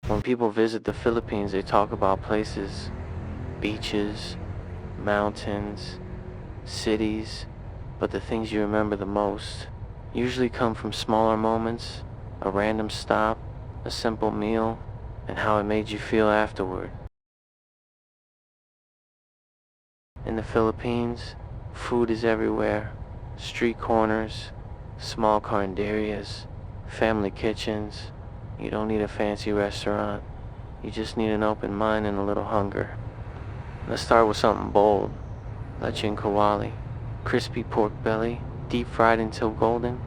When people visit the Philippines, they talk about places, beaches, mountains, cities, but the things you remember the most usually come from smaller moments, a random stop, a simple meal, and how it made you feel afterward. In the Philippines, food is everywhere. Street corners, small carinderias, family kitchens. You don't need a fancy restaurant. You just need an open mind and a little hunger. Let's start with something bold. Lechon kawali, crispy pork belly, deep fried until golden.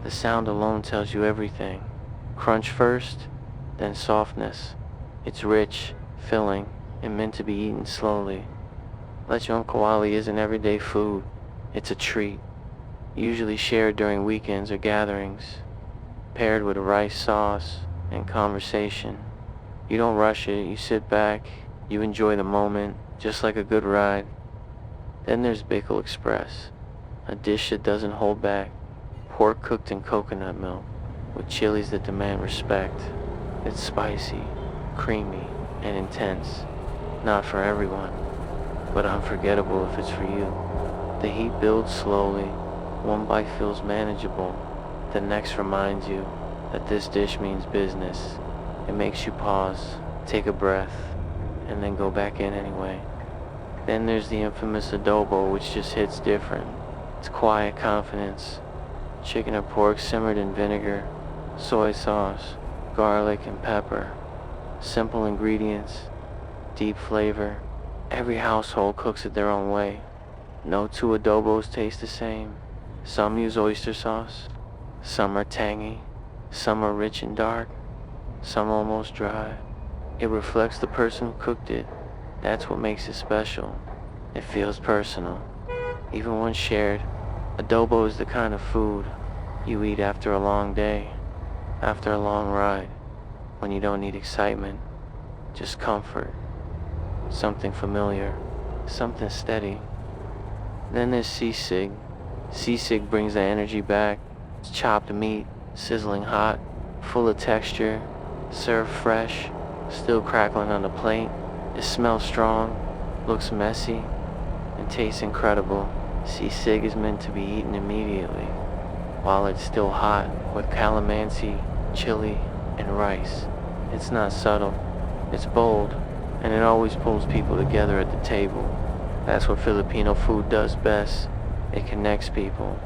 The sound alone tells you everything. Crunch first, then softness. It's rich, filling, and meant to be eaten slowly. Lechon kawali isn't everyday food. It's a treat, usually shared during weekends or gatherings, paired with a rice sauce and conversation. You don't rush it, you sit back, you enjoy the moment, just like a good ride. Then there's Bicol Express, a dish that doesn't hold back. Pork cooked in coconut milk, with chilies that demand respect. It's spicy, creamy, and intense. Not for everyone, but unforgettable if it's for you. The heat builds slowly. One bite feels manageable. The next reminds you that this dish means business. It makes you pause, take a breath, and then go back in anyway. Then there's the infamous adobo, which just hits different. It's quiet confidence. Chicken or pork simmered in vinegar, soy sauce, garlic, and pepper. Simple ingredients, deep flavor. Every household cooks it their own way. No two adobos taste the same. Some use oyster sauce, some are tangy, some are rich and dark, some almost dry. It reflects the person who cooked it. That's what makes it special. It feels personal. Even when shared, adobo is the kind of food you eat after a long day, after a long ride, when you don't need excitement, just comfort, something familiar, something steady. Then there's sisig. Sisig brings the energy back. It's chopped meat, sizzling hot, full of texture, served fresh, still crackling on the plate. It smells strong, looks messy, and tastes incredible. Sisig is meant to be eaten immediately, while it's still hot, with calamansi, chili, and rice. It's not subtle, it's bold, and it always pulls people together at the table. That's what Filipino food does best. It connects people.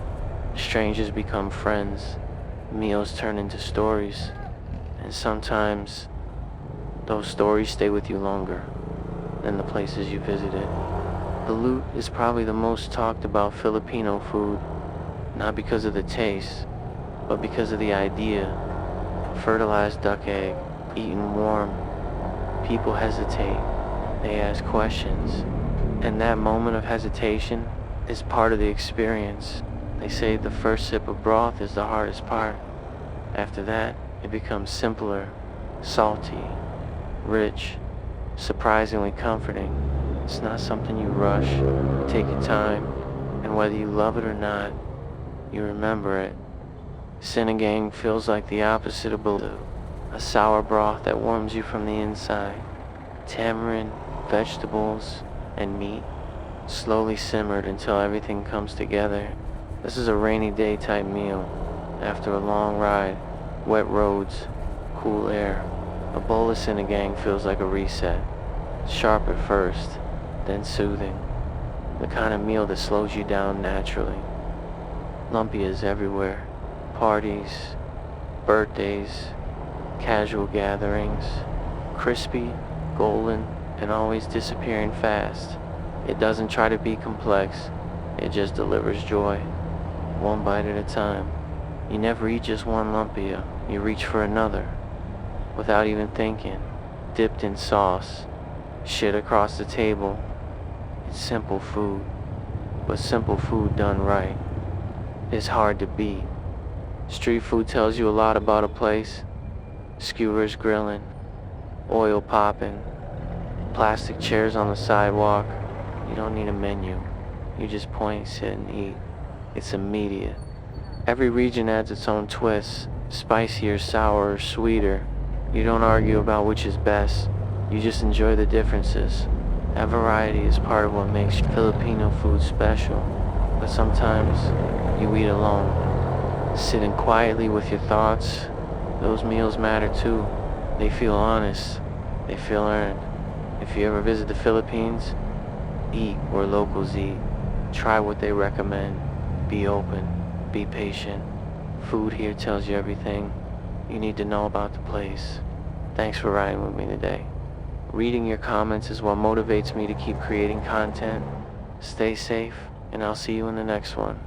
Strangers become friends. Meals turn into stories. And sometimes, those stories stay with you longer than the places you visited. Balut is probably the most talked about Filipino food, not because of the taste, but because of the idea. Fertilized duck egg, eaten warm. People hesitate. They ask questions. And that moment of hesitation is part of the experience. They say the first sip of broth is the hardest part. After that, it becomes simpler, salty, rich, surprisingly comforting. It's not something you rush. You take your time, and whether you love it or not, you remember it. Sinigang feels like the opposite of balut, a sour broth that warms you from the inside. Tamarind, vegetables, and meat, slowly simmered until everything comes together. This is a rainy day type meal. After a long ride, wet roads, cool air, a bowl of sinigang feels like a reset. Sharp at first, then soothing. The kind of meal that slows you down naturally. Lumpia is everywhere. Parties, birthdays, casual gatherings. Crispy, golden, and always disappearing fast. It doesn't try to be complex. It just delivers joy, one bite at a time. You never eat just one lumpia. You reach for another, without even thinking, dipped in sauce, shit across the table. It's simple food, but simple food done right is hard to beat. Street food tells you a lot about a place. Skewers grilling, oil popping, plastic chairs on the sidewalk. You don't need a menu. You just point, sit, and eat. It's immediate. Every region adds its own twist, spicier, sourer, sweeter. You don't argue about which is best, you just enjoy the differences. That variety is part of what makes Filipino food special. But sometimes you eat alone, sitting quietly with your thoughts. Those meals matter too. They feel honest, they feel earned. If you ever visit the Philippines, eat where locals eat. Try what they recommend. Be open, be patient. Food here tells you everything you need to know about the place. Thanks for riding with me today. Reading your comments is what motivates me to keep creating content. Stay safe, and I'll see you in the next one.